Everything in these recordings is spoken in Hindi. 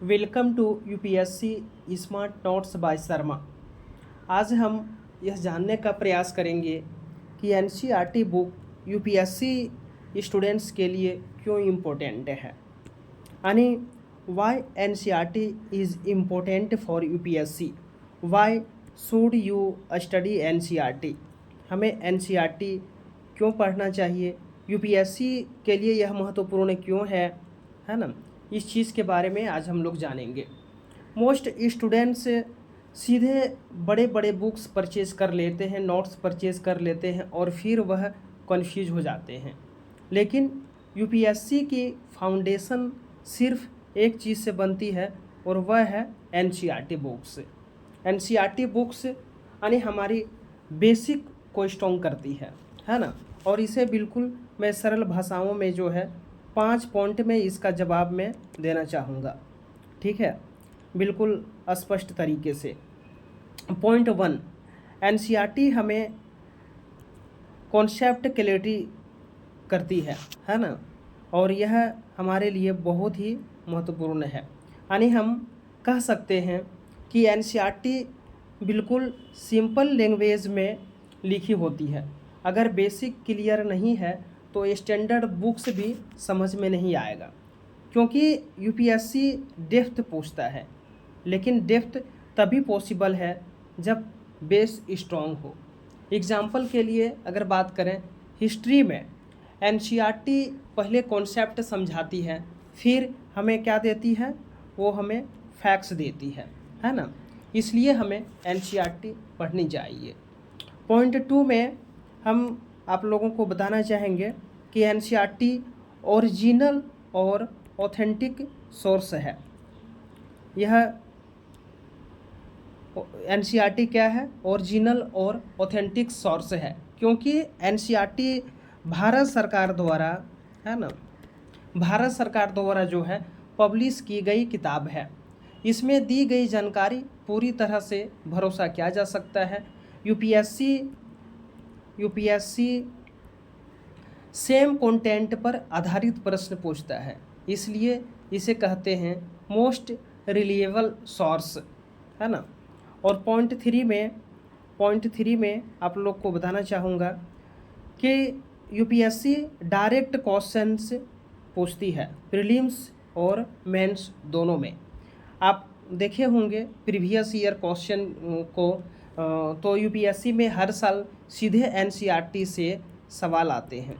Welcome to UPSC smart notes by Sharma. आज हम यह जानने का प्रयास करेंगे कि एनसीईआरटी बुक यूपीएससी स्टूडेंट्स के लिए क्यों इम्पोर्टेंट है, यानी why NCERT is important for UPSC, why should you study NCERT. हमें एनसीईआरटी क्यों पढ़ना चाहिए, यूपीएससी के लिए यह महत्वपूर्ण क्यों है ना। इस चीज़ के बारे में आज हम लोग जानेंगे। मोस्ट स्टूडेंट्स सीधे बड़े बड़े बुक्स परचेज़ कर लेते हैं, नोट्स परचेज़ कर लेते हैं और फिर वह कन्फ्यूज हो जाते हैं। लेकिन यूपीएससी की फाउंडेशन सिर्फ एक चीज़ से बनती है और वह है एनसीईआरटी बुक्स। एनसीईआरटी बुक्स यानी हमारी बेसिक को स्ट्रॉन्ग करती है ना। और इसे बिल्कुल मैं सरल भाषाओं में जो है 5 पॉइंट में इसका जवाब मैं देना चाहूँगा, ठीक है, बिल्कुल स्पष्ट तरीके से। पॉइंट 1, एनसीईआरटी हमें कॉन्सेप्ट क्लैरिटी करती है ना। और यह हमारे लिए बहुत ही महत्वपूर्ण है। यानी हम कह सकते हैं कि एनसीईआरटी बिल्कुल सिंपल लैंग्वेज में लिखी होती है। अगर बेसिक क्लियर नहीं है तो स्टैंडर्ड बुक्स भी समझ में नहीं आएगा, क्योंकि यूपीएससी डेप्थ पूछता है। लेकिन डेप्थ तभी पॉसिबल है जब बेस स्ट्रॉन्ग हो। एग्जाम्पल के लिए अगर बात करें, हिस्ट्री में एनसीईआरटी पहले कॉन्सेप्ट समझाती है, फिर हमें क्या देती है, वो हमें फैक्ट्स देती है ना। इसलिए हमें एनसीईआरटी पढ़नी चाहिए। पॉइंट 2 में हम आप लोगों को बताना चाहेंगे कि एनसीईआरटी ओरिजिनल और ऑथेंटिक सोर्स है। यह एनसीईआरटी क्या है, ओरिजिनल और ऑथेंटिक सोर्स है, क्योंकि एनसीईआरटी भारत सरकार द्वारा है ना, भारत सरकार द्वारा जो है पब्लिश की गई किताब है। इसमें दी गई जानकारी पूरी तरह से भरोसा किया जा सकता है। यूपीएससी सेम कंटेंट पर आधारित प्रश्न पूछता है, इसलिए इसे कहते हैं मोस्ट रिलायबल सोर्स, है ना। और पॉइंट थ्री में आप लोग को बताना चाहूँगा कि यूपीएससी डायरेक्ट क्वेश्चंस पूछती है, प्रीलिम्स और मेंस दोनों में। आप देखे होंगे प्रीवियस ईयर क्वेश्चन को, तो यूपीएससी में हर साल सीधे एनसीईआरटी से सवाल आते हैं।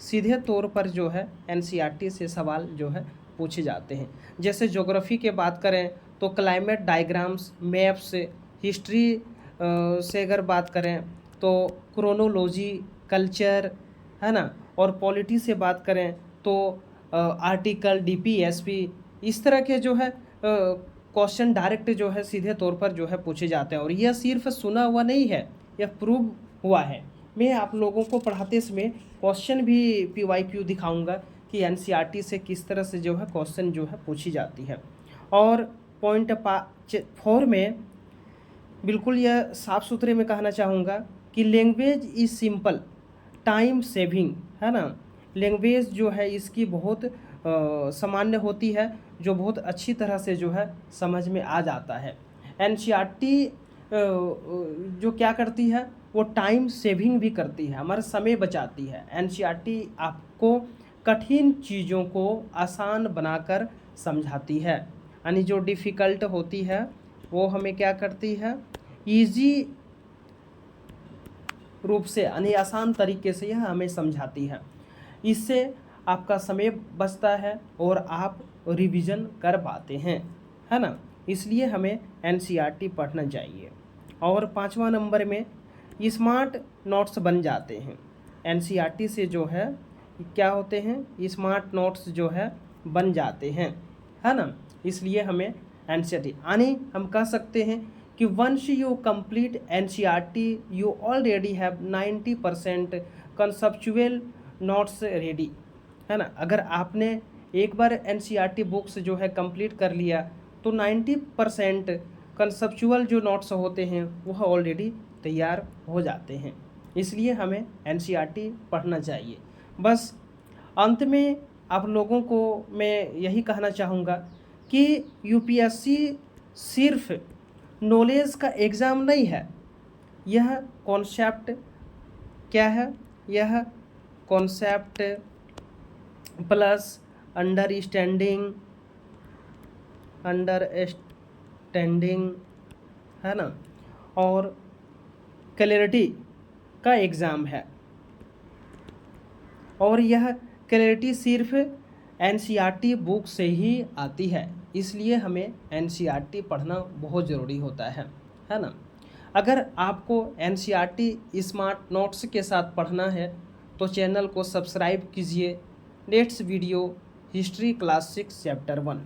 सीधे तौर पर जो है एनसीईआरटी से सवाल जो है पूछे जाते हैं। जैसे ज्योग्राफी के बात करें तो क्लाइमेट डायग्राम्स, मैप्स, हिस्ट्री से अगर बात करें तो क्रोनोलॉजी, कल्चर, है ना। और पॉलिटी से बात करें तो आर्टिकल, डीपीएसपी, इस तरह के जो है क्वेश्चन डायरेक्ट जो है सीधे तौर पर जो है पूछे जाते हैं। और यह सिर्फ सुना हुआ नहीं है, यह प्रूव हुआ है। मैं आप लोगों को पढ़ाते समय क्वेश्चन भी पीवाईक्यू दिखाऊंगा कि एनसीईआरटी से किस तरह से जो है क्वेश्चन जो है पूछी जाती है। और पॉइंट 4 में बिल्कुल यह साफ सुथरे में कहना चाहूँगा कि language is simple, time saving, है ना। लैंग्वेज जो है इसकी बहुत सामान्य होती है, जो बहुत अच्छी तरह से जो है समझ में आ जाता है। एनसीईआरटी जो क्या करती है, वो टाइम सेविंग भी करती है, हमारा समय बचाती है। एनसीईआरटी आपको कठिन चीज़ों को आसान बनाकर समझाती है, यानी जो डिफ़िकल्ट होती है वो हमें क्या करती है, इजी रूप से यानी आसान तरीके से यह हमें समझाती है। इससे आपका समय बचता है और आप रिवीजन कर पाते हैं, है ना। इसलिए हमें एनसीईआरटी पढ़ना चाहिए। और 5वां नंबर में स्मार्ट नोट्स बन जाते हैं। एनसीईआरटी से जो है क्या होते हैं, स्मार्ट नोट्स जो है बन जाते हैं, है ना। इसलिए हमें एनसीईआरटी, यानी हम कह सकते हैं कि once you complete NCERT you already have 90% conceptual notes ready, है ना। अगर आपने एक बार एनसीईआरटी बुक्स जो है कंप्लीट कर लिया तो 90% कंसेप्चुअल जो नोट्स होते हैं वह ऑलरेडी तैयार हो जाते हैं। इसलिए हमें एनसीईआरटी पढ़ना चाहिए। बस अंत में आप लोगों को मैं यही कहना चाहूँगा कि यूपीएससी सिर्फ नॉलेज का एग्ज़ाम नहीं है, यह कॉन्सेप्ट क्या है, यह कॉन्सेप्ट प्लस अंडरस्टैंडिंग है ना, और क्लैरिटी का एग्ज़ाम है। और यह क्लैरिटी सिर्फ एनसीईआरटी बुक से ही आती है, इसलिए हमें एनसीईआरटी पढ़ना बहुत ज़रूरी होता है ना। अगर आपको एनसीईआरटी स्मार्ट नोट्स के साथ पढ़ना है तो चैनल को सब्सक्राइब कीजिए। Next video history class 6 chapter 1।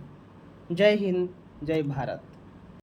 जय हिंद, जय भारत।